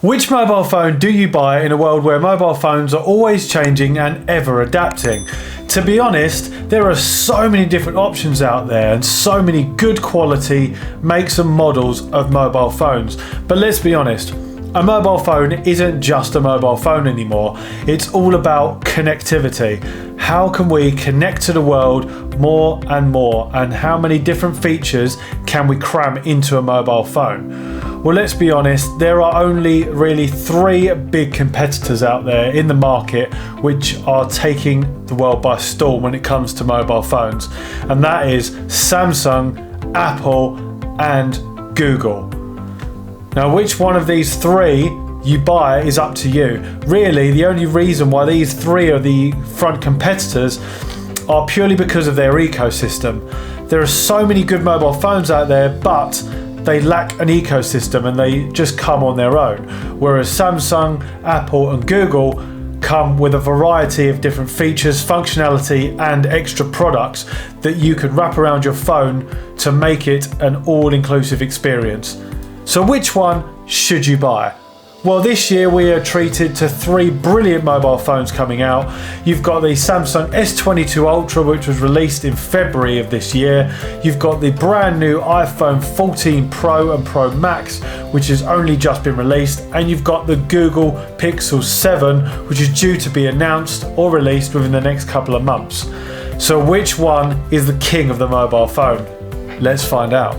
Which mobile phone do you buy in a world where mobile phones are always changing and ever adapting? To be honest, there are so many different options out there and so many good quality makes and models of mobile phones. But let's be honest, a mobile phone isn't just a mobile phone anymore. It's all about connectivity. How can we connect to the world more and more, and how many different features can we cram into a mobile phone? Well, let's be honest, there are only really 3 big competitors out there in the market which are taking the world by storm when it comes to mobile phones, and that is Samsung, Apple and Google. Now, which one of these 3 you buy is up to you. Really, the only reason why these 3 are the front competitors are purely because of their ecosystem. There are so many good mobile phones out there, but they lack an ecosystem and they just come on their own. Whereas Samsung, Apple and Google come with a variety of different features, functionality and extra products that you can wrap around your phone to make it an all-inclusive experience. So which one should you buy? Well, this year we are treated to 3 brilliant mobile phones coming out. You've got the Samsung S22 Ultra, which was released in February of this year. You've got the brand new iPhone 14 Pro and Pro Max, which has only just been released. And you've got the Google Pixel 7, which is due to be announced or released within the next couple of months. So which one is the king of the mobile phone? Let's find out.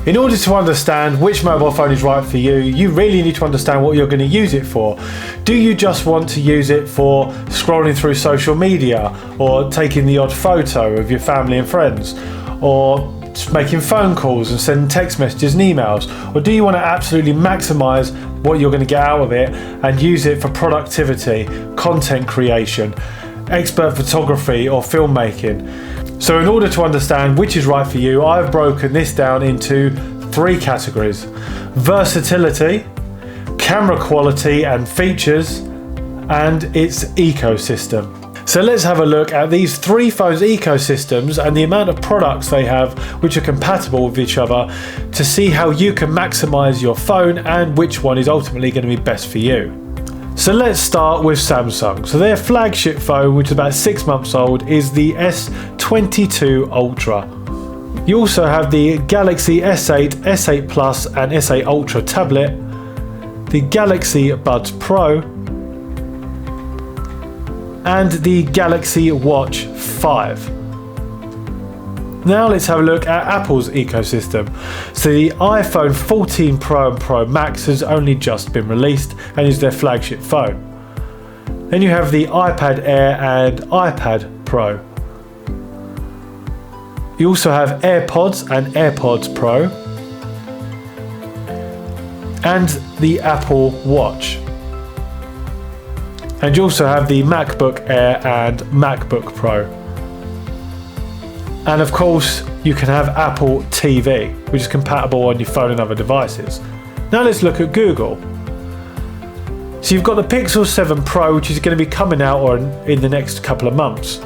In order to understand which mobile phone is right for you, you really need to understand what you're going to use it for. Do you just want to use it for scrolling through social media, or taking the odd photo of your family and friends, or just making phone calls and sending text messages and emails? Or do you want to absolutely maximize what you're going to get out of it and use it for productivity, content creation, expert photography or filmmaking? So in order to understand which is right for you, I've broken this down into 3 categories: versatility, camera quality and features, and its ecosystem. So let's have a look at these 3 phones' ecosystems and the amount of products they have which are compatible with each other, to see how you can maximize your phone and which one is ultimately going to be best for you. So let's start with Samsung. So their flagship phone, which is about 6 months old, is the S22 Ultra. You also have the Galaxy S8, S8 Plus and S8 Ultra tablet, the Galaxy Buds Pro, and the Galaxy Watch 5. Now let's have a look at Apple's ecosystem. So the iPhone 14 Pro and Pro Max has only just been released and is their flagship phone. Then you have the iPad Air and iPad Pro. You also have AirPods and AirPods Pro, and the Apple Watch. And you also have the MacBook Air and MacBook Pro. And of course, you can have Apple TV, which is compatible on your phone and other devices. Now let's look at Google. So you've got the Pixel 7 Pro, which is going to be coming out in the next couple of months.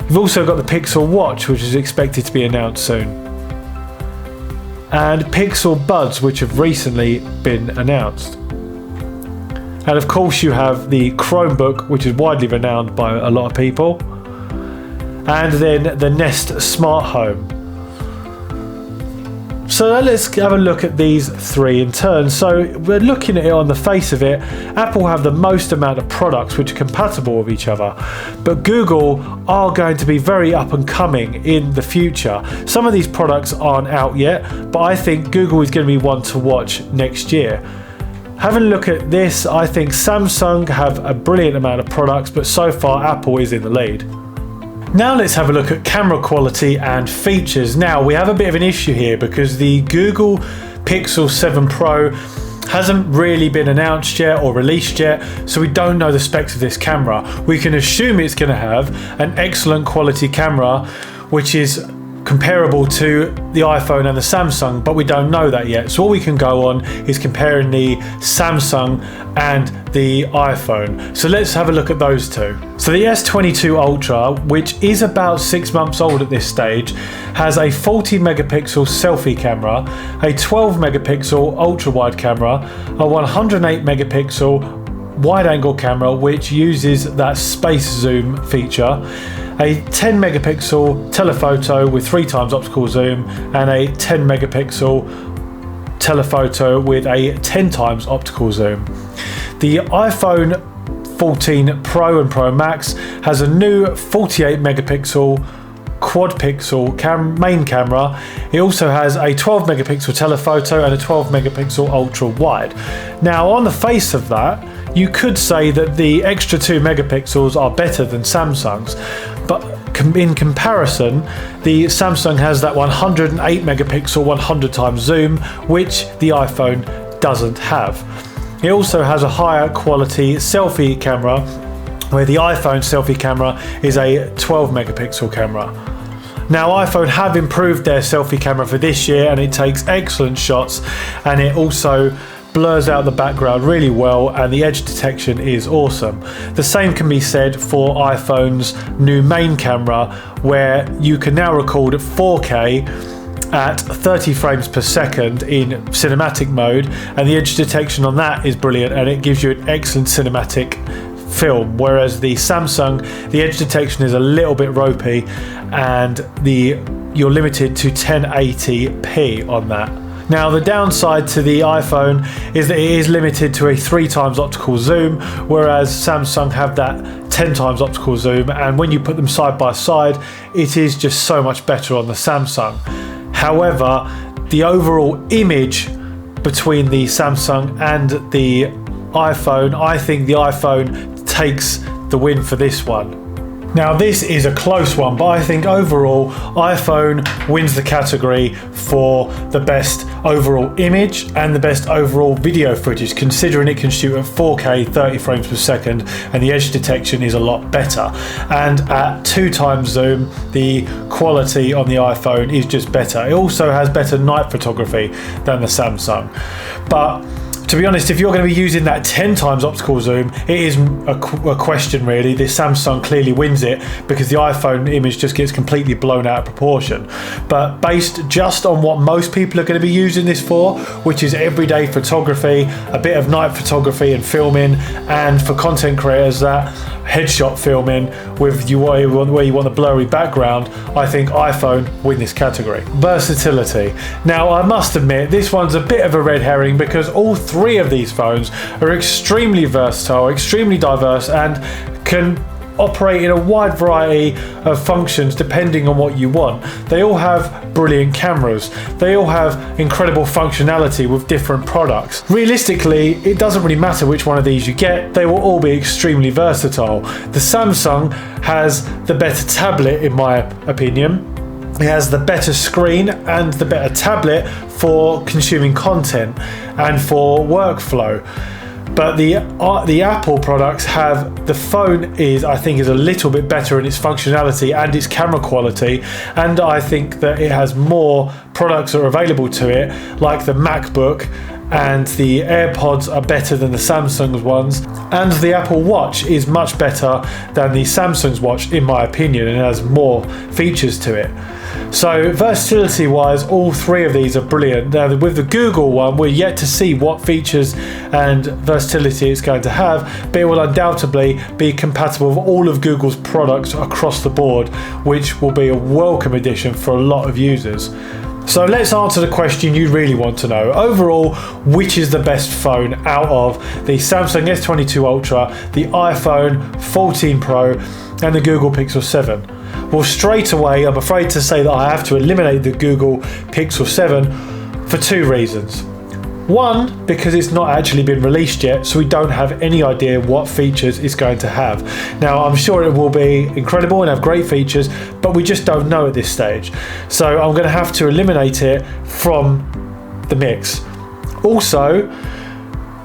You've also got the Pixel Watch, which is expected to be announced soon. And Pixel Buds, which have recently been announced. And of course you have the Chromebook, which is widely renowned by a lot of people. And then the Nest Smart Home. So let's have a look at these 3 in turn. So we're looking at it on the face of it. Apple have the most amount of products which are compatible with each other, but Google are going to be very up and coming in the future. Some of these products aren't out yet, but I think Google is going to be one to watch next year. Having a look at this, I think Samsung have a brilliant amount of products, but so far Apple is in the lead. Now let's have a look at camera quality and features. Now we have a bit of an issue here because the Google Pixel 7 Pro hasn't really been announced yet or released yet, so we don't know the specs of this camera. We can assume it's going to have an excellent quality camera, which is comparable to the iPhone and the Samsung, but we don't know that yet. So all we can go on is comparing the Samsung and the iPhone. So let's have a look at those two. So the S22 Ultra, which is about 6 months old at this stage, has a 40 megapixel selfie camera, a 12 megapixel ultra wide camera, a 108 megapixel wide angle camera which uses that space zoom feature, a 10 megapixel telephoto with 3 times optical zoom, and a 10 megapixel telephoto with a 10 times optical zoom. The iPhone 14 Pro and Pro Max has a new 48 megapixel quad pixel main camera. It also has a 12 megapixel telephoto and a 12 megapixel ultra wide. Now on the face of that, you could say that the extra 2 megapixels are better than Samsung's, but in comparison, the Samsung has that 108 megapixel 100 times zoom, which the iPhone doesn't have. It also has a higher quality selfie camera, where the iPhone selfie camera is a 12 megapixel camera. Now iPhone have improved their selfie camera for this year, and it takes excellent shots, and it also blurs out the background really well, and the edge detection is awesome. The same can be said for iPhone's new main camera, where you can now record at 4K at 30 frames per second in cinematic mode, and the edge detection on that is brilliant, and it gives you an excellent cinematic film, whereas the Samsung, the edge detection is a little bit ropey, and you're limited to 1080p on that. Now the downside to the iPhone is that it is limited to a 3 times optical zoom, whereas Samsung have that 10 times optical zoom, and when you put them side by side, it is just so much better on the Samsung. However, the overall image between the Samsung and the iPhone, I think the iPhone takes the win for this one. Now this is a close one, but I think overall iPhone wins the category for the best overall image and the best overall video footage, considering it can shoot at 4K 30 frames per second, and the edge detection is a lot better. And at 2 times zoom, the quality on the iPhone is just better. It also has better night photography than the Samsung. But to be honest, if you're going to be using that 10 times optical zoom, it is a question really. The Samsung clearly wins it, because the iPhone image just gets completely blown out of proportion. But based just on what most people are going to be using this for, which is everyday photography, a bit of night photography and filming, and for content creators that headshot filming with where you want a blurry background, I think iPhone win this category. Versatility. Now I must admit, this one's a bit of a red herring, because all 3 of these phones are extremely versatile, extremely diverse, and can operate in a wide variety of functions depending on what you want. They all have brilliant cameras. They all have incredible functionality with different products. Realistically, it doesn't really matter which one of these you get. They will all be extremely versatile. The Samsung has the better tablet in my opinion. It has the better screen and the better tablet for consuming content and for workflow. But the Apple products have, the phone I think is a little bit better in its functionality and its camera quality, and I think that it has more products that are available to it, like the MacBook, and the AirPods are better than the Samsung's ones, and the Apple Watch is much better than the Samsung's watch in my opinion, and has more features to it. So versatility wise, all 3 of these are brilliant. Now with the Google one, we're yet to see what features and versatility it's going to have, but it will undoubtedly be compatible with all of Google's products across the board, which will be a welcome addition for a lot of users. So let's answer the question you really want to know. Overall, which is the best phone out of the Samsung S22 Ultra, the iPhone 14 Pro, and the Google Pixel 7? Well, straight away, I'm afraid to say that I have to eliminate the Google Pixel 7 for 2 reasons. One, because it's not actually been released yet, so we don't have any idea what features it's going to have. Now, I'm sure it will be incredible and have great features, but we just don't know at this stage. So I'm going to have to eliminate it from the mix. Also,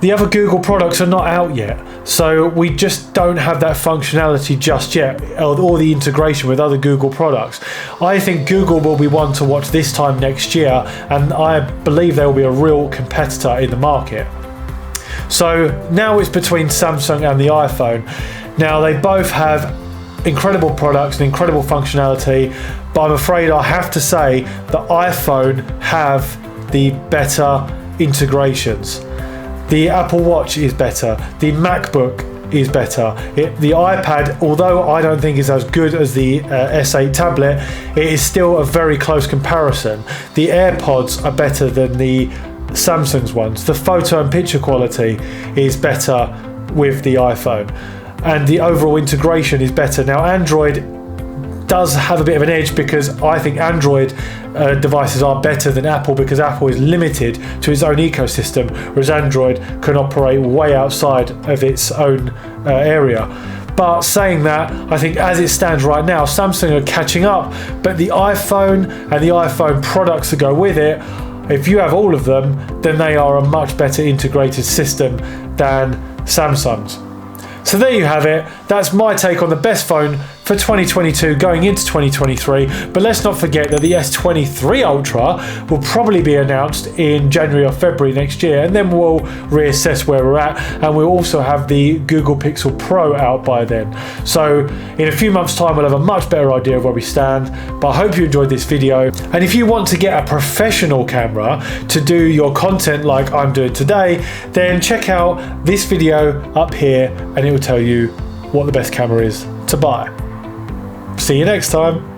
the other Google products are not out yet. So we just don't have that functionality just yet, or the integration with other Google products. I think Google will be one to watch this time next year, and I believe they will be a real competitor in the market. So now it's between Samsung and the iPhone. Now they both have incredible products and incredible functionality, but I'm afraid I have to say the iPhone have the better integrations. The Apple Watch is better, the MacBook is better. The iPad, although I don't think is as good as the S8 tablet, it is still a very close comparison. The AirPods are better than the Samsung's ones. The photo and picture quality is better with the iPhone, and the overall integration is better. Now Android does have a bit of an edge, because I think Android devices are better than Apple, because Apple is limited to its own ecosystem, whereas Android can operate way outside of its own area. But saying that, I think as it stands right now, Samsung are catching up, but the iPhone and the iPhone products that go with it, if you have all of them, then they are a much better integrated system than Samsung's. So there you have it. That's my take on the best phone for 2022 going into 2023. But let's not forget that the S23 Ultra will probably be announced in January or February next year, and then we'll reassess where we're at, and we'll also have the Google Pixel Pro out by then. So in a few months' time we'll have a much better idea of where we stand. But I hope you enjoyed this video, and if you want to get a professional camera to do your content like I'm doing today, then check out this video up here, and it will tell you what the best camera is to buy. See you next time.